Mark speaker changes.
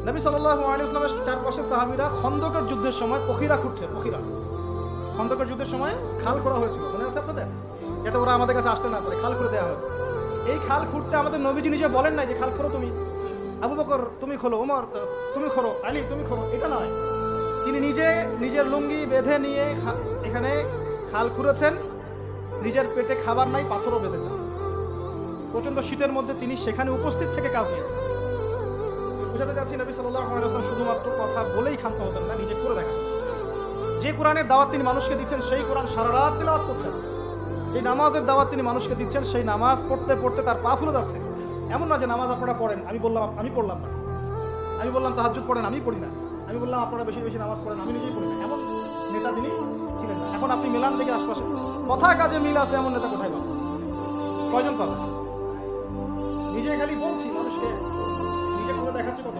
Speaker 1: নবী সাল্লাল্লাহু আলাইহি ওয়াসাল্লামের চারপাশে সাহাবীরা খন্দকের যুদ্ধের সময় পখিরা খুঁড়ছে। পখিরা খন্দকের যুদ্ধের সময় খাল খোঁড়া হয়েছিল, মনে আছে আপনাদের? যাতে ওরা আমাদের কাছে আসতে না পারে, খাল খুঁড়ে দেওয়া হয়েছে। এই খাল খুঁড়তে আমাদের নবীজি নিজে বলেন নাই যে খাল খোঁড়ো তুমি, আবু বকর তুমি খোলো, ওমর তুমি খোঁড়ো, আলী তুমি খোঁড়ো, এটা নয়। তিনি নিজে নিজের লুঙ্গি বেঁধে নিয়ে এখানে খাল খুঁড়েছেন। নিজের পেটে খাবার নাই, পাথরও বেঁধেছেন। প্রচন্ড শীতের মধ্যে তিনি সেখানে উপস্থিত থেকে কাজ নিয়েছেন। বুঝাতে চাচ্ছি নবী সাল্লাল্লাহু আলাইহি ওয়াসাল্লাম শুধুমাত্র কথা বলেই ক্ষান্ত হতেন না, নিজে করে দেখান। যে কোরআনের দাওয়াত তিনি মানুষকে দিচ্ছেন সেই কোরআন সারা রাত তিলাওয়াত করছেন। যে নামাজের দাওয়াত তিনি মানুষকে দিচ্ছেন সেই নামাজ পড়তে পড়তে তার পা ফুলে যাচ্ছে। এমন না যে নামাজ আপনারা পড়েন, আমি বললাম আমি পড়লাম না, আমি বললাম তাহাজ্জুদ পড়েন, আমি পড়ি না, আমি বললাম আপনারা বেশি বেশি নামাজ পড়েন, আমি নিজেই পড়ি না, এমন নেতা তিনি ছিলেন না। এখন আপনি মেলান থেকে আশপাশে কথা কাজে মিল আছে এমন নেতা কোথায় পাবেন? কয়জন পাবেন? নিজে খালি বলছি মানুষকে, নিজে করে দেখাচ্ছে কত।